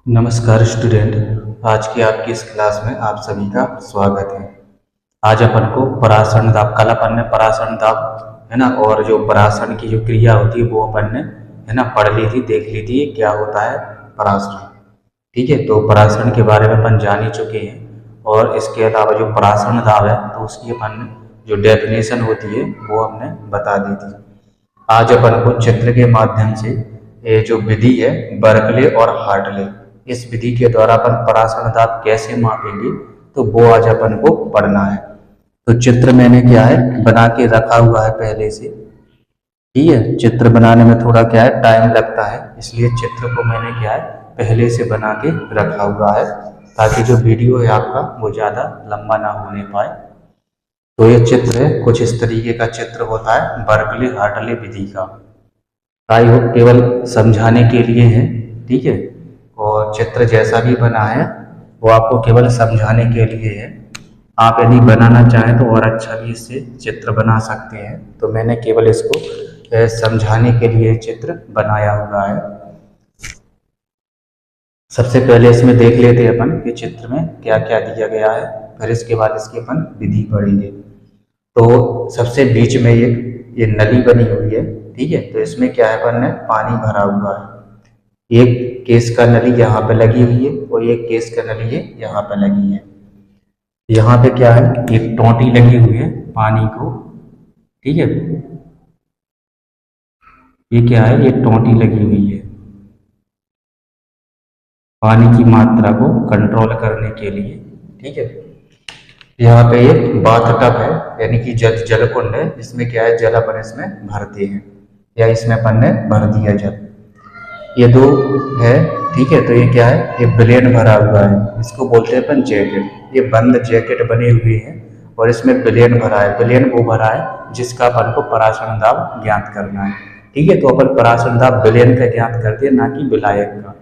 नमस्कार स्टूडेंट। आज की आपकी इस क्लास में आप सभी का स्वागत है। आज अपन को परासरण दाब, कल अपन ने परासरण दाब है ना, और जो परासरण की जो क्रिया होती है वो अपन ने है ना पढ़ ली थी, देख ली थी क्या होता है परासरण। ठीक है, तो परासरण के बारे में अपन जान ही चुके हैं। और इसके अलावा जो परासरण दाब है तो उसकी अपन ने जो डेफिनेशन होती है वो हमने बता दी थी। आज अपन को चित्र के माध्यम से ये जो विधि है बर्कले और हार्टले, इस विधि के द्वारा अपन परासरण दाब कैसे मापेंगे तो वो आज अपन को पढ़ना है। तो चित्र मैंने क्या है बना के रखा हुआ है पहले से। ठीक है, चित्र बनाने में थोड़ा क्या है टाइम लगता है, इसलिए चित्र को मैंने क्या है पहले से बना के रखा हुआ है, ताकि जो वीडियो है आपका वो ज़्यादा लंबा ना होने पाए। तो ये चित्र है, कुछ इस तरीके का चित्र होता है बर्कले हार्टले विधि का। आई होप केवल समझाने के लिए है। ठीक है, और चित्र जैसा भी बना है वो आपको केवल समझाने के लिए है। आप यदि बनाना चाहें तो और अच्छा भी इससे चित्र बना सकते हैं, तो मैंने केवल इसको समझाने के लिए चित्र बनाया हुआ है। सबसे पहले इसमें देख लेते हैं अपन कि चित्र में क्या क्या दिया गया है, फिर इसके बाद इसकी अपन विधि पढ़ेंगे। तो सबसे बीच में ये नली बनी हुई है। ठीक है, तो इसमें क्या है अपन ने पानी भरा हुआ है। एक केस का नली यहाँ पे लगी हुई है और एक केस का नली है यहाँ पे लगी है। यहाँ पे क्या है एक टोंटी लगी हुई है पानी को। ठीक है, ये क्या है ये टोंटी लगी हुई है पानी की मात्रा को कंट्रोल करने के लिए। ठीक है, यहाँ पे एक बाथ टब है यानी कि जल कुंड है, जिसमें क्या है जल अपन इसमें भरते हैं या इसमें अपन ने भर दिया जल। ये दो है। ठीक है, तो ये क्या है ये ब्लेड भरा हुआ है, इसको बोलते हैं अपन जैकेट। ये बंद जैकेट बने हुए हैं और इसमें ब्लेड भरा है। ब्लेड वो भरा है जिसका अपन को परासरण दाब ज्ञात करना है। ठीक है, तो अपन परासरण दाब ब्लेड का ज्ञात करते हैं, ना कि विलायक का।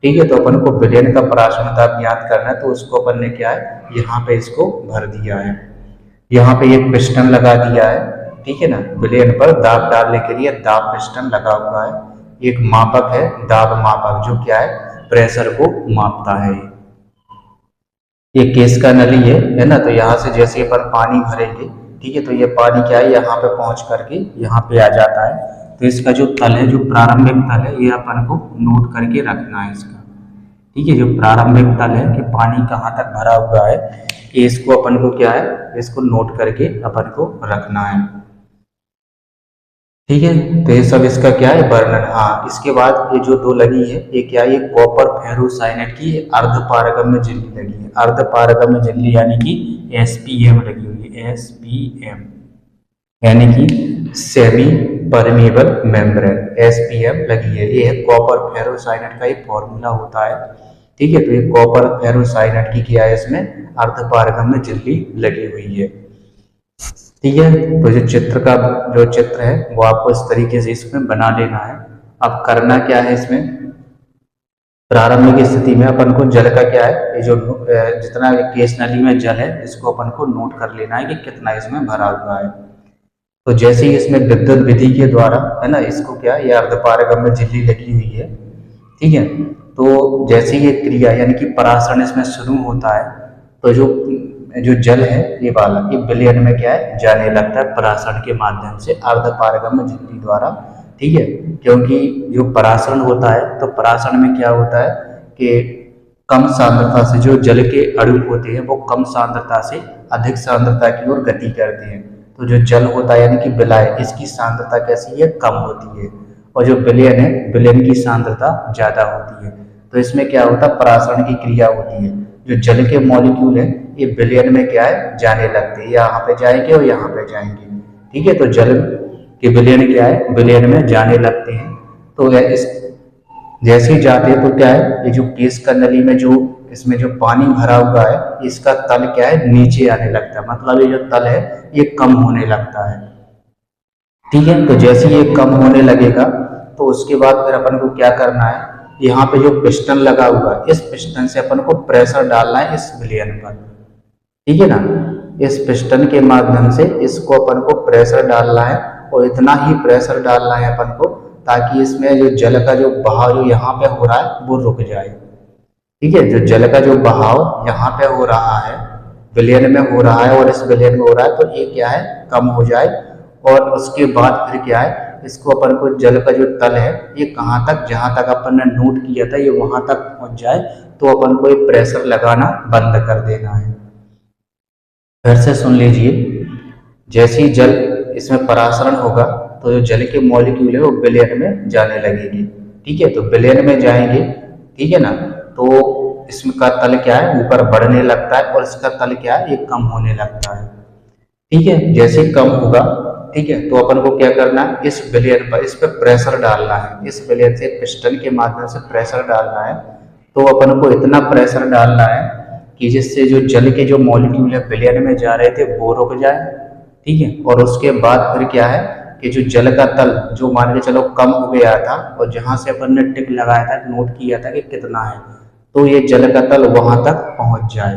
ठीक है, तो अपन को ब्लेड का परासरण दाब ज्ञात करना है, तो उसको अपन ने क्या है यहाँ पे इसको भर दिया है। यहाँ पे एक पिस्टन लगा दिया है। ठीक है ना, ब्लेड पर दाब डालने के लिए दाब पिस्टन लगा हुआ है। एक मापक है दाब मापक, जो क्या है प्रेशर को मापता है। ये केस का नली है ना, तो यहाँ से जैसे अपन पानी भरेंगे, ठीक है, तो ये पानी क्या है यहाँ पे पहुंच करके यहाँ पे आ जाता है। तो इसका जो तल है, जो प्रारंभिक तल है, ये अपन को नोट करके रखना है इसका। ठीक है, जो प्रारंभिक तल है कि पानी कहाँ तक भरा हुआ है, कि इसको अपन को क्या है इसको नोट करके अपन को रखना है। ठीक है, तो ये सब इसका क्या है वर्णन। हाँ, इसके बाद ये जो दो लगी है ये क्या है, ये कॉपर फेरोसाइनेट की अर्धपारगम्य झिल्ली लगी है। अर्धपारगम्य झिल्ली यानी कि एसपीएम लगी हुई है। एसपीएम यानी कि सेमी परमेबल मेम्ब्रेन, एसपीएम लगी है। ये है कॉपर फेरोसाइनेट का एक फॉर्मूला होता है। ठीक है, तो ये कॉपर फेरोसाइनेट की क्या है इसमें अर्धपारगम्य झिल्ली लगी हुई है। ठीक है, तो जो चित्र का जो चित्र है वो आपको इस तरीके से इसमें बना लेना है। अब करना क्या है, इसमें प्रारंभिक स्थिति में अपन को जल का क्या है ये जो जितना केस नली में जल है इसको अपन को नोट कर लेना है कि कितना इसमें भरा हुआ है। तो जैसे ही इसमें विद्युत विधि के द्वारा है ना, इसको क्या ये अर्धपारगम्य झिल्ली लगी हुई है। ठीक है, तो जैसे ये क्रिया यानी कि परासरण इसमें शुरू होता है, तो जो जो जल है ये वाला ये विलयन में क्या है जाने लगता है परासरण के माध्यम से अर्धपारगम्य झिल्ली द्वारा। ठीक है, क्योंकि जो परासरण होता है तो परासरण में क्या होता है कि कम सांद्रता से जो जल के अणु होते हैं वो कम सांद्रता से अधिक सांद्रता की ओर गति करते हैं। तो जो जल होता है यानी कि विलायक, इसकी सांद्रता कैसी है कम होती है, और जो विलयन है विलयन की सांद्रता ज्यादा होती है। तो इसमें क्या होता है परासरण की क्रिया होती है, जो जल के मॉलिक्यूल है ये विलयन में क्या है जाने लगते हैं, यहाँ पे जाएंगे और यहाँ पे जाएंगे। ठीक है, तो जल के विलयन क्या है विलयन में जाने लगते हैं। तो इस जैसे ही जाते हैं तो क्या है ये जो केस का नली में जो इसमें जो पानी भरा हुआ है इसका तल क्या है नीचे आने लगता है, मतलब ये जो तल है ये कम होने लगता है। ठीक है, तो जैसे ये कम होने लगेगा तो उसके बाद फिर अपन को क्या करना है, यहाँ पे जो पिस्टन लगा हुआ है इस पिस्टन से अपन को प्रेशर डालना है इस विलयन पर। ठीक है ना, इस पिस्टन के माध्यम से इसको अपन को प्रेशर डालना है, और इतना ही प्रेशर डालना है अपन को ताकि इसमें जो जल का जो बहाव जो यहाँ पे हो रहा है वो रुक जाए। ठीक है, जो जल का जो बहाव यहाँ पे हो रहा है विलयन में हो रहा है और इस विलयन में हो रहा है, तो ये क्या है कम हो जाए। और उसके बाद फिर क्या है, इसको अपन को जल का जो तल है ये कहाँ तक, जहाँ तक अपन ने नोट किया था ये वहां तक पहुंच जाए, तो अपन को ये प्रेशर लगाना बंद कर देना है। फिर से सुन लीजिए, जैसे ही जल इसमें परासरण होगा तो जो जल के मॉलिक्यूल है वो विलयन में जाने लगेगी। ठीक है, तो विलयन में जाएंगे, ठीक है ना, तो इसका तल क्या है ऊपर बढ़ने लगता है और इसका तल क्या है ये कम होने लगता है। ठीक है, जैसे ही कम होगा, ठीक है, तो अपन को क्या करना है, इस विलयन पर इस पर प्रेशर डालना है, इस विलयन से पिस्टन के माध्यम से प्रेशर डालना है। तो अपन को इतना प्रेशर डालना है कि जिससे जो जल के जो मॉलिक्यूल है विलयन में जा रहे थे वो रुक जाए। ठीक है, और उसके बाद फिर क्या है कि जो जल का तल जो मान के चलो कम हो गया था और जहां से अपन ने टिक लगाया था नोट किया था कि कितना है, तो ये जल का तल वहां तक पहुंच जाए।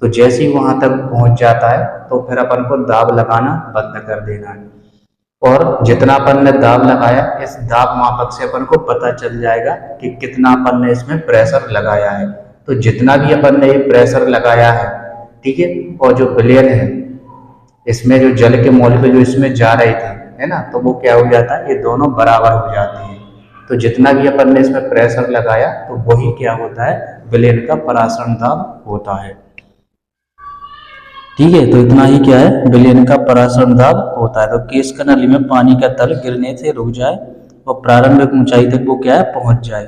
तो जैसे ही वहां तक पहुंच जाता है तो फिर अपन को दाब लगाना बंद कर देना है। और जितना अपन ने दाब लगाया इस दाब मापक से अपन को पता चल जाएगा कि कितना अपन ने इसमें प्रेशर लगाया है। तो जितना भी अपन ने ये प्रेशर लगाया है, ठीक है, और जो विलयन है इसमें जो जल के मॉलिक्यूल जो इसमें जा रहे थे, है ना, तो वो क्या हो जाता है, ये दोनों बराबर हो जाते हैं। तो जितना भी अपन ने इसमें प्रेशर लगाया तो वही क्या होता है, विलयन का परासरण दाब होता है। ठीक है, तो इतना ही क्या है, विलयन का परासरण दाब होता है। तो केस का नली में पानी का तल गिरने से रुक जाए और प्रारंभिक ऊंचाई तक वो क्या है पहुंच जाए।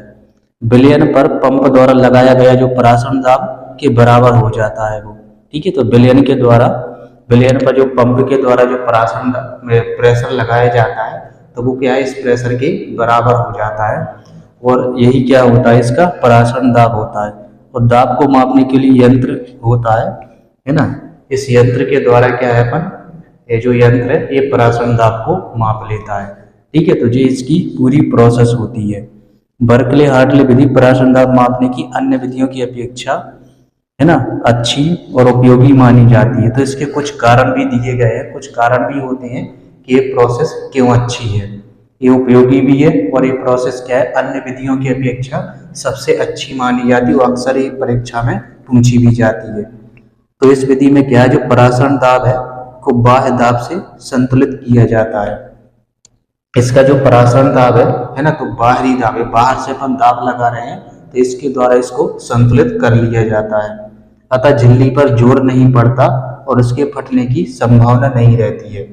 विलयन पर पंप द्वारा लगाया गया जो परासरण दाब के बराबर हो जाता है वो। ठीक है, तो विलयन के द्वारा विलयन पर जो पंप के द्वारा जो परासरण प्रेशर लगाया जाता है तो वो क्या है इस प्रेशर के बराबर हो जाता है। और यही क्या होता है, इसका परासरण दाब होता है। और दाब को मापने के लिए यंत्र होता है ना। इस यंत्र के द्वारा क्या है अपन, ये जो यंत्र है ये परासरण दाब को माप लेता है। ठीक है, तो ये इसकी पूरी प्रोसेस होती है। बर्कले हार्टले विधि परासरण दाब मापने की अन्य विधियों की अपेक्षा, है ना, अच्छी और उपयोगी मानी जाती है। तो इसके कुछ कारण भी दिए गए हैं, कुछ कारण भी होते हैं कि ये प्रोसेस क्यों अच्छी है, ये उपयोगी भी है और ये प्रोसेस क्या है अन्य विधियों की अपेक्षा सबसे अच्छी मानी जाती है और अक्सर ये परीक्षा में पूछी भी जाती है। तो इस विधि में क्या है, जो परासरण दाब है को बाह्य दाब से संतुलित किया जाता है। इसका जो परासरण दाब है ना, तो बाहरी दाब है, बाहर से अपन दाब लगा रहे हैं तो इसके द्वारा इसको संतुलित कर लिया जाता है। अतः झिल्ली पर जोर नहीं पड़ता और उसके फटने की संभावना नहीं रहती है।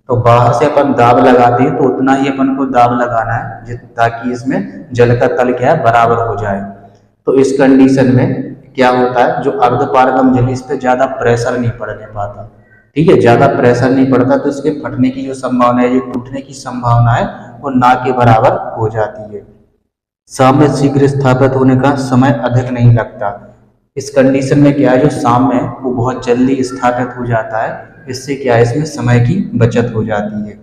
तो बाहर से अपन दाब लगाते हैं तो उतना ही अपन को दाब लगाना है ताकि इसमें जल का तल क्या है बराबर हो जाए। तो इस कंडीशन में क्या होता है, जो अर्धपारगम झिल्ली इस पर ज्यादा प्रेशर नहीं पड़ने पाता। ठीक है, ज्यादा प्रेशर नहीं पड़ता तो इसके फटने की जो संभावना है, जो टूटने की संभावना है वो ना के बराबर हो जाती है। साम्य शीघ्र स्थापित होने का समय अधिक नहीं लगता। इस कंडीशन में क्या है, जो साम्य है वो बहुत जल्दी स्थापित हो जाता है। इससे क्या है, इसमें समय की बचत हो जाती है।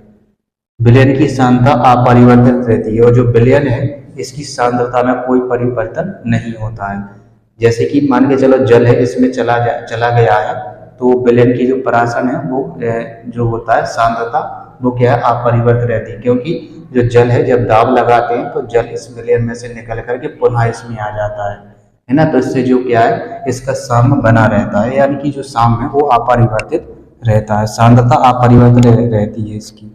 विलयन की सांद्रता अपरिवर्तित रहती है और जो विलयन है इसकी सांद्रता में कोई परिवर्तन नहीं होता है। जैसे कि मान के चलो जल है इसमें चला गया है तो विलयन की जो परासरण है वो जो होता है सांद्रता वो क्या है अपरिवर्तित रहती है, क्योंकि जो जल है जब दाब लगाते हैं तो जल इस विलयन में से निकल करके पुनः इसमें आ जाता है ना। तो इससे जो क्या है इसका साम्य बना रहता है, यानी कि जो साम्य है वो अपरिवर्तित रहता है, सांद्रता अपरिवर्तित रहती है इसकी।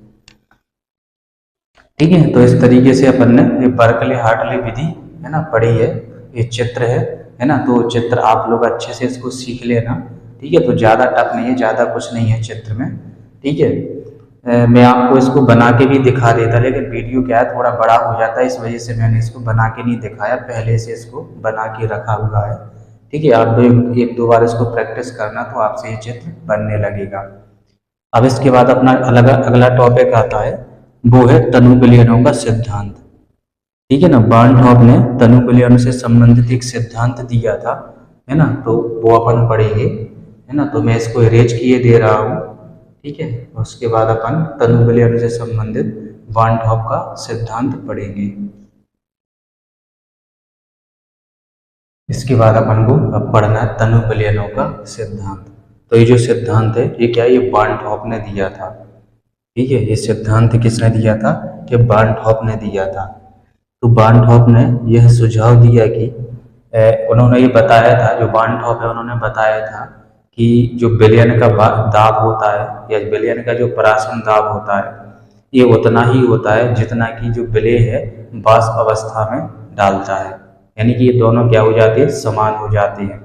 ठीक है, तो इस तरीके से अपन ने ये बर्कले हार्टले विधि है ना पढ़ी है। ये चित्र है ना, तो चित्र आप लोग अच्छे से इसको सीख लेना। ठीक है, तो ज़्यादा टफ नहीं है, ज़्यादा कुछ नहीं है चित्र में। ठीक है, मैं आपको इसको बना के भी दिखा देता लेकिन वीडियो क्या है थोड़ा बड़ा हो जाता है, इस वजह से मैंने इसको बना के नहीं दिखाया, पहले से इसको बना के रखा हुआ है। ठीक है, आप एक दो बार इसको प्रैक्टिस करना तो आपसे ये चित्र बनने लगेगा। अब इसके बाद अपना अगला टॉपिक आता है, वो है तनु विलयनों का सिद्धांत। ठीक है ना, बार्नहॉफ ने तनु विलयन से संबंधित एक सिद्धांत दिया था, है ना, तो वो अपन पढ़ेंगे, है ना। तो मैं इसको इरेज किए दे रहा हूँ। ठीक है, उसके बाद अपन तनु विलयन से संबंधित बार्नहॉफ का सिद्धांत पढ़ेंगे। इसके बाद अपन को अब पढ़ना है तनु विलयनों का सिद्धांत। तो ये जो सिद्धांत है ये क्या है, ये बार्नहॉफ ने दिया था। ठीक है, ये सिद्धांत किसने दिया था, कि बार्नहॉफ ने दिया था। तो बार्नहॉफ ने यह सुझाव दिया कि उन्होंने ये बताया था, जो बार्नटॉप है उन्होंने बताया था कि जो विलयन का दाब होता है या विलयन का जो परासरण दाब होता है ये उतना ही होता है जितना कि जो विलेय है वाष्प अवस्था में डालता है। यानी कि ये दोनों क्या हो जाते हैं, समान हो जाते हैं।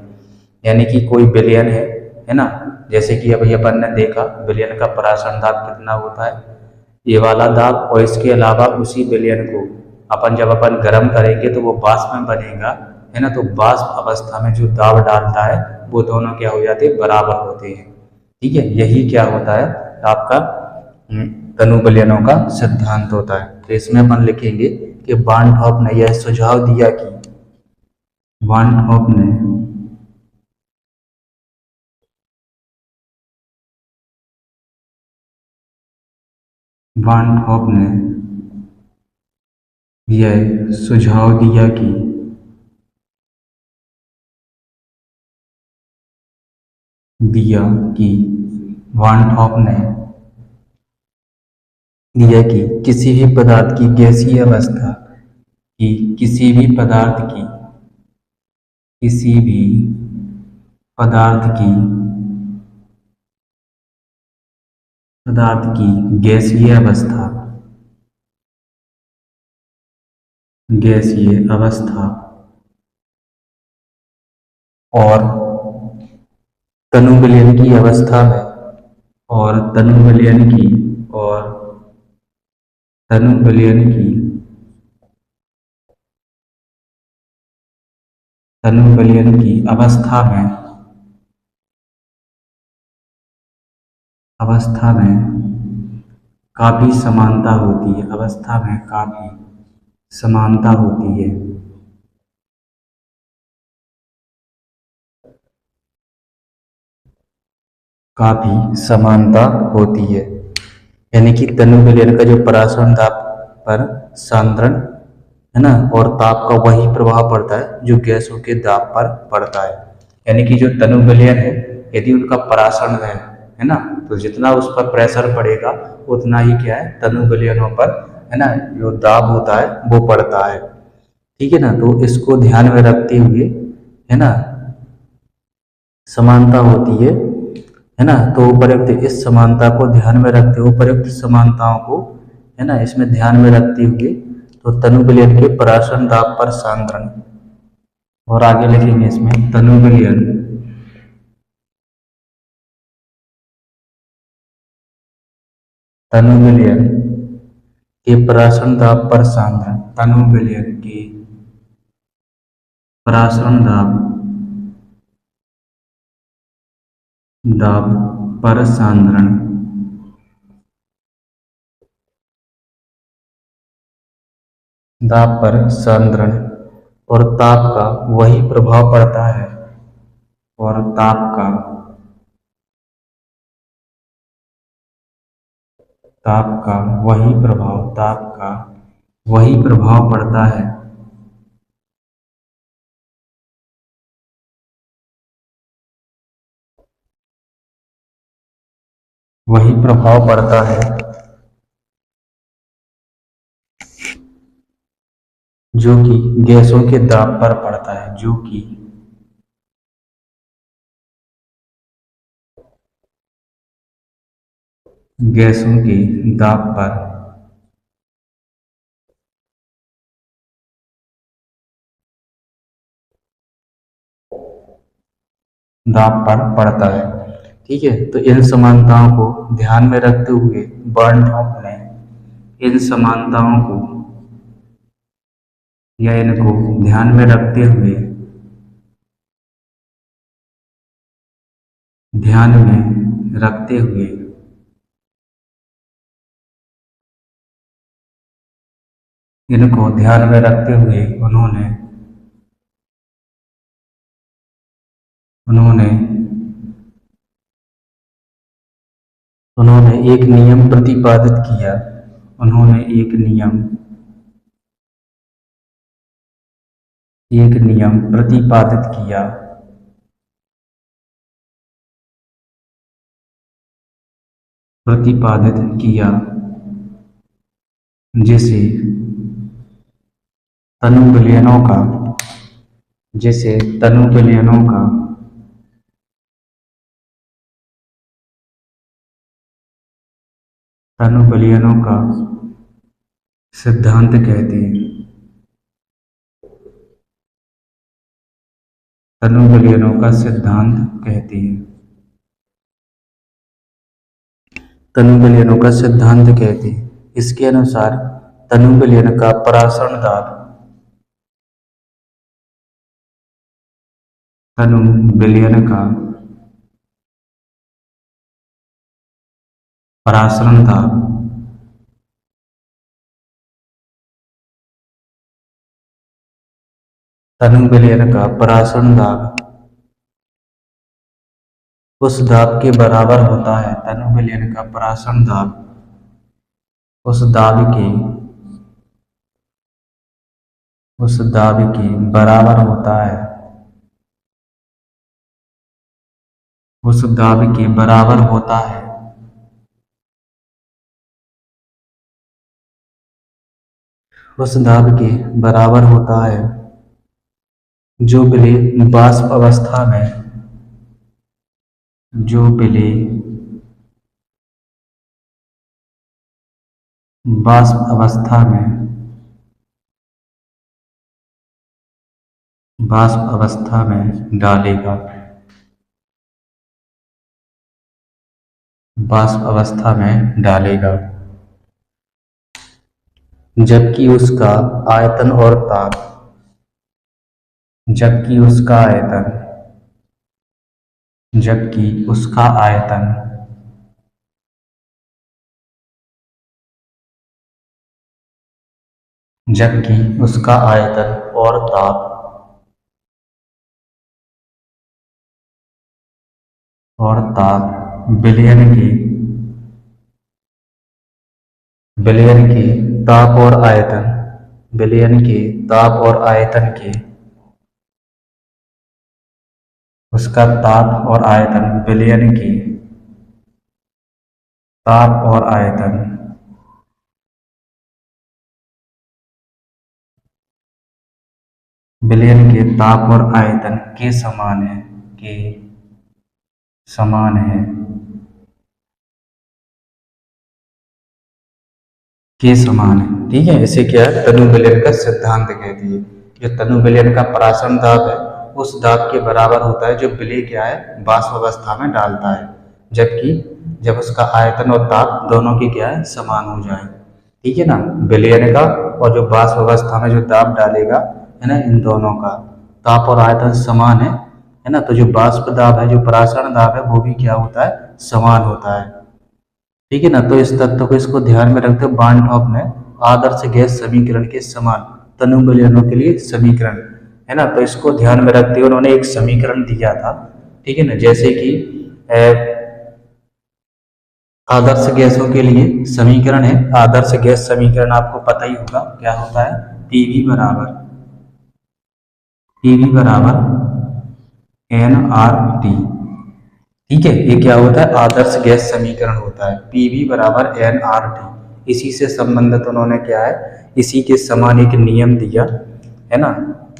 यानी कि कोई विलयन है ना, जैसे कि अभी अपन ने देखा विलयन का परासरण दाब कितना होता है, ये वाला दाब, और इसके अलावा उसी विलयन को अपन गर्म करेंगे तो वो वाष्प में बनेगा, है ना। तो वाष्प अवस्था में जो दाब डालता है वो दोनों क्या हो जाते हैं, बराबर होते हैं। ठीक है, यही क्या होता है आपका तनु विलयनों का सिद्धांत होता है। तो इसमें अपन लिखेंगे कि बार्नटॉप ने यह सुझाव दिया कि बार्नटॉप ने बार्नटॉप ने यह सुझाव दिया कि बार्नटॉप ने दिया कि किसी भी पदार्थ की गैसीय अवस्था की किसी भी पदार्थ की गैसीय अवस्था और तनु विलयन की अवस्था में और तनु विलयन की अवस्था में काफी समानता होती है। यानी कि तनु विलयन का जो परासरण दाब पर सांद्रण, है ना, और ताप का वही प्रभाव पड़ता है जो गैसों के दाब पर पड़ता है। यानी कि जो तनु विलयन है यदि उनका परासरण है ना, तो जितना उस पर प्रेशर पड़ेगा उतना ही क्या है, तनु विलयनों पर, है ना, जो दाब होता है वो पड़ता है। ठीक है ना, तो इसको ध्यान में रखते हुए, है ना, समानता होती है ना। तो उपर्युक्त इस समानता को ध्यान में रखते हुए, उपर्युक्त समानताओं को, है ना, इसमें ध्यान में रखते हुए तो तनु विलयन के परासरण दाब पर सांद्रण, और आगे लिखेंगे इसमें तनु विलयन के परासरण दाब पर सांद्रण, तनु विलयन के परासरण दाब पर सांद्रण और ताप का वही प्रभाव पड़ता है, और ताप का वही प्रभाव पड़ता है जो कि गैसों के दाब पर पड़ता है, गैसों के दाब पर पड़ता है। ठीक है, तो इन समानताओं को ध्यान में रखते हुए बार्नटॉप ने इन समानताओं को या इनको ध्यान में रखते हुए उन्होंने एक नियम प्रतिपादित किया। जिसे तनु विलयनों का जिसे तनु विलयनों का सिद्धांत कहते हैं। तनु विलयनों का सिद्धांत कहते हैं। तनु विलयनों का सिद्धांत कहते हैं। इसके अनुसार तनु विलयन का परासरण दाब तनु विलयन का परासरण दाब तनु विलयन का परासरण दाब उस दाब के बराबर होता है। तनु विलयन का परासरण दाब उस दाब के बराबर होता है। उस दाब के बराबर होता है। उस दाब के बराबर होता है जो विलेय वाष्प अवस्था में वाष्प अवस्था में डालेगा। वाष्प अवस्था में डालेगा, जबकि उसका आयतन और ताप जबकि उसका आयतन और ताप विलयन के ताप और आयतन के उसका ताप और आयतन विलयन के ताप और आयतन विलयन के ताप और आयतन के समान है। ठीक है। इसे क्या है, तनु विलयन का सिद्धांत कहती है। जो तनु विलयन का परासरण दाब है उस दाब के बराबर होता है जो विलेय क्या है, वाष्प अवस्था में डालता है, जबकि जब उसका आयतन और ताप दोनों की क्या है, समान हो जाए। ठीक है ना। विलयन का और जो वाष्प अवस्था में जो दाब डालेगा है ना, इन दोनों का ताप और आयतन समान है ना। तो जो वाष्प दाब है, जो परासरण दाब है, वो भी क्या होता है, समान होता है। ठीक है ना। तो इस तत्व को इसको ध्यान में रखते हुए बार्नठॉप ने आदर्श गैस समीकरण के समान तनु विलयनों के लिए समीकरण है ना, तो इसको ध्यान में रखते हुए उन्होंने एक समीकरण दिया था। ठीक है ना। जैसे कि आदर्श गैसों के लिए समीकरण है। आदर्श गैस समीकरण आपको पता ही होगा क्या होता है, पीवी बराबर NRT। ठीक है। ये क्या होता है, आदर्श गैस समीकरण होता है, पीवी बराबर NRT। इसी से संबंधित उन्होंने क्या है, इसी के समान एक नियम दिया है ना।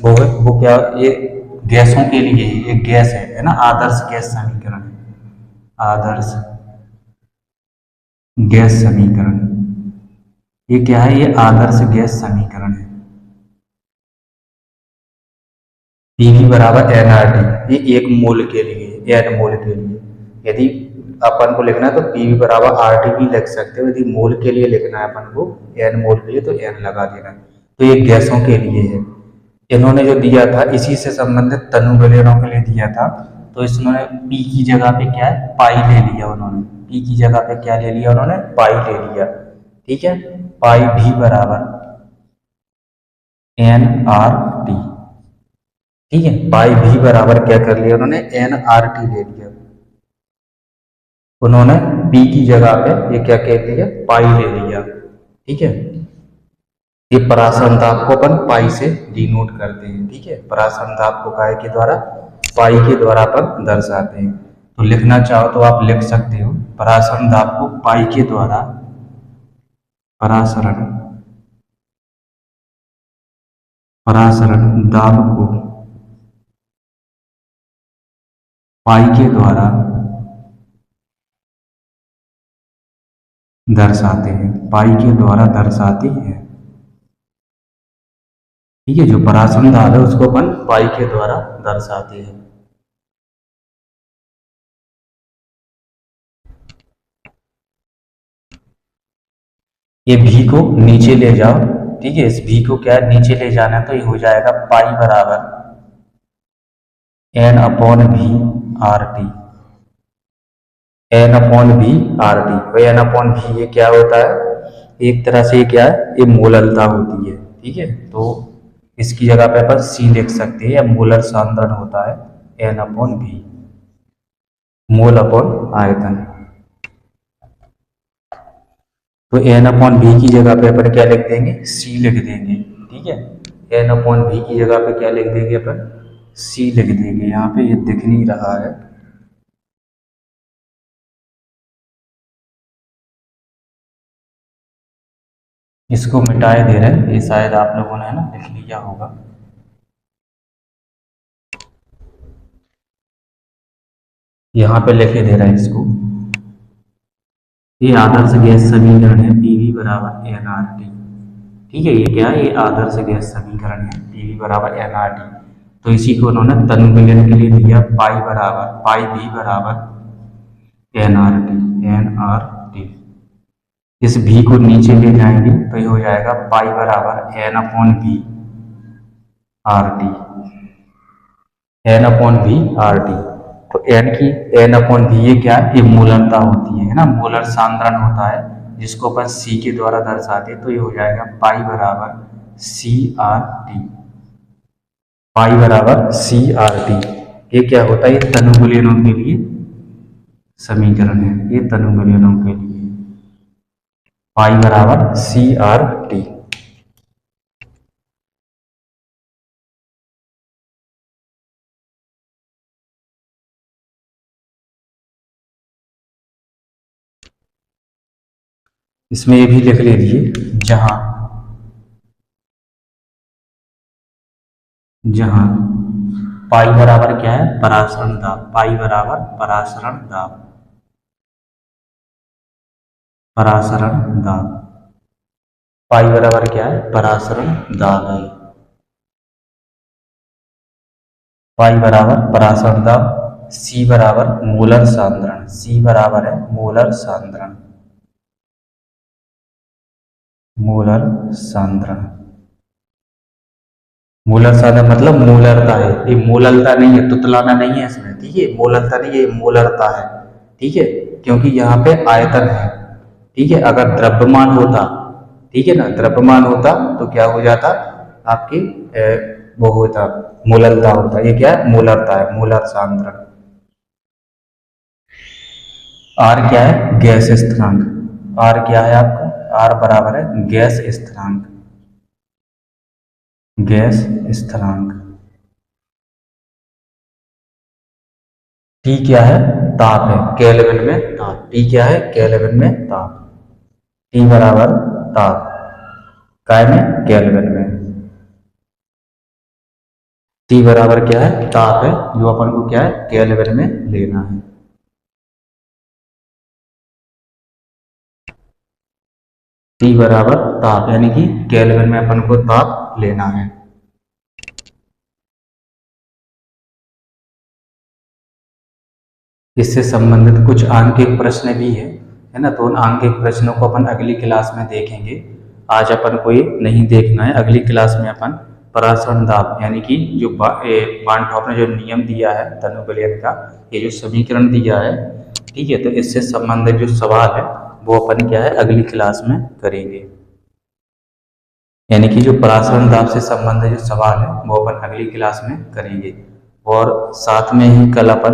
वो क्या, ये गैसों के लिए एक गैस है ना, आदर्श गैस समीकरण, आदर्श गैस समीकरण। ये क्या है, ये आदर्श गैस समीकरण है। पीवी बराबर NRT, ये एक मोल के लिए, N मोल के लिए। यदि अपन को लिखना है तो पीवी बराबर RT भी लिख सकते हो। यदि मोल के लिए लिखना है अपन को, N मोल के लिए, तो N लगा देना। तो ये गैसों के लिए है। इन्होंने जो दिया था इसी से संबंधित तनु विलयनों के लिए दिया था। तो इसमें P की जगह पे क्या है, पाई ले लिया उन्होंने। P की जगह पे क्या ले लिया उन्होंने, पाई ले लिया। ठीक है। पाई भी बराबर NRT। ठीक है। पाई भी बराबर क्या कर लिया उन्होंने, NRT ले लिया उन्होंने। P की जगह पे ये क्या कह दिया, पाई ले लिया। ठीक है। ये परासरण दाब को अपन पाई से डिनोट करते हैं। ठीक है। परासरण दाब को काय के द्वारा, पाई के द्वारा अपन दर्शाते हैं। तो लिखना चाहो तो आप लिख सकते हो, परासरण दाब को पाई के द्वारा, परासरण दाब को पाई के द्वारा दर्शाते हैं, पाई के द्वारा दर्शाती है। ठीक है, जो परासरण दाब है उसको अपन पाई के द्वारा दर्शाते हैं। ये भी को नीचे ले जाओ। ठीक है, इस भी को क्या है, नीचे ले जाना है, तो ये हो जाएगा पाई बराबर एन अपॉन भी आर टी। एन अपॉन भी आर टी, भाई एन अपॉन भी ये क्या होता है, एक तरह से क्या है, ये मोललता होती है। ठीक है, तो इसकी जगह पे अपन सी लिख सकते हैं, या मोलर सांद्रण होता है एन अपॉन भी, मोल अपॉन आयतन। तो एन अपॉन बी की जगह पे अपन क्या लिख देंगे, सी लिख देंगे। ठीक है, एन अपॉन बी की जगह पे क्या लिख देंगे अपन, सी लिख देंगे। यहाँ पे ये दिख नहीं रहा है, इसको मिटाए दे रहे हैं, ये शायद आप लोगों ने ना लिख लिया होगा। यहाँ पे लिखे दे रहा है इसको, ये आदर्श गैस समीकरण है पीवी बराबर एन आर टी। ठीक है, ये क्या है, ये आदर्श गैस समीकरण है पीवी बराबर एन आर टी। तो इसी को उन्होंने तनु विलयन के लिए दिया पाई बराबर, पाई बी बराबर N R T, N R T. इस भी को नीचे ले जाएंगे तो ये हो जाएगा पाई बराबर N upon B R T, N upon B R T. तो एन की एन अपॉन बी ये क्या है, ये मोलरता होती है ना, मोलर सांद्रण होता है, जिसको अपन सी के द्वारा दर्शाते हैं। तो ये हो जाएगा पाई बराबर सी आर टी, पाई बराबर सी आर टी। ये क्या होता है, ये तनु विलयनों के लिए समीकरण है, ये तनु विलयनों के लिए पाई बराबर सी आर टी। इसमें ये भी लिख लीजिए, जहां जहां पाई बराबर क्या है, परासरण दाब, पाई बराबर परासरण दाब, परासरण दाब, पाई बराबर क्या है, परासरण दाब है। पाई बराबर परासरण दाब, सी बराबर मोलर सांद्रण, सी बराबर है मोलर सांद्रण, मोलर सांद्रण। मोलर सांद्रण मतलब मोलरता है, ये मोललता नहीं है, तुतलाना नहीं है इसमें। ठीक है, मोललता नहीं है, ये मोलरता है। ठीक है, क्योंकि यहाँ पे आयतन है। ठीक है, अगर द्रव्यमान होता, ठीक है ना, द्रव्यमान होता तो क्या हो जाता, आपकी वो होता मोललता होता। ये क्या है, मोलरता है, मोलर सांद्रण। आर क्या है, गैस स्थिरांक, आर क्या है आपका, आर बराबर है गैस स्थिरांक, गैस स्थिरांक। टी क्या है, ताप है, केल्विन में ताप, टी क्या है, केल्विन में ताप, टी बराबर ताप, काय में, केल्विन में। टी बराबर क्या है, ताप है, जो अपन को क्या है, केल्विन में लेना है। टी बराबर ताप, यानी कि केल्विन में अपन को ताप लेना है। इससे संबंधित कुछ आंकिक प्रश्न भी है ना, तो उन आंकिक प्रश्नों को अपन अगली क्लास में देखेंगे। आज अपन को ये नहीं देखना है, अगली क्लास में अपन परासरण दाब, यानी कि जो बार्नठॉप ने जो नियम दिया है तनु विलयन का, ये जो समीकरण दिया है, ठीक है, तो इससे संबंधित जो सवाल है वो अपन क्या है, अगली क्लास में करेंगे। यानी कि जो परासरण दाब से संबंधित जो सवाल है वो अपन अगली क्लास में करेंगे। और साथ में ही कल अपन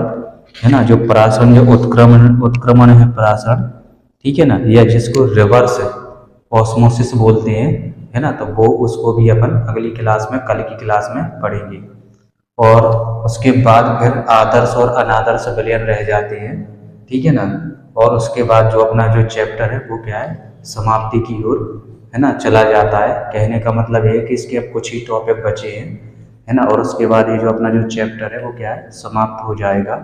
है ना, जो परासरण, जो उत्क्रमण है परासरण, ठीक है ना, या जिसको रिवर्स ऑस्मोसिस बोलते हैं, है ना, तो वो उसको भी अपन अगली क्लास में, कल की क्लास में पढ़ेंगे। और उसके बाद फिर आदर्श और अनादर्श विलयन रह जाते हैं। ठीक है ना, और उसके बाद जो अपना जो चैप्टर है वो क्या है, समाप्ति की ओर है ना चला जाता है। कहने का मतलब है कि इसके अब कुछ ही टॉपिक बचे हैं, है ना, और उसके बाद ये जो अपना जो चैप्टर है वो क्या है, समाप्त हो जाएगा।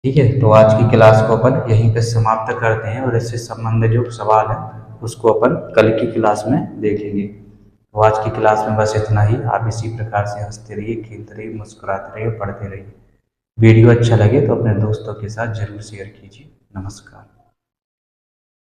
ठीक है, तो आज की क्लास को अपन यहीं पे समाप्त करते हैं और इससे संबंधित जो सवाल है उसको अपन कल की क्लास में देखेंगे। तो आज की क्लास में बस इतना ही। आप इसी प्रकार से हंसते रहिए, खेलते रहिए, मुस्कुराते रहिए, पढ़ते रहिए। वीडियो अच्छा लगे तो अपने दोस्तों के साथ जरूर शेयर कीजिए। नमस्कार।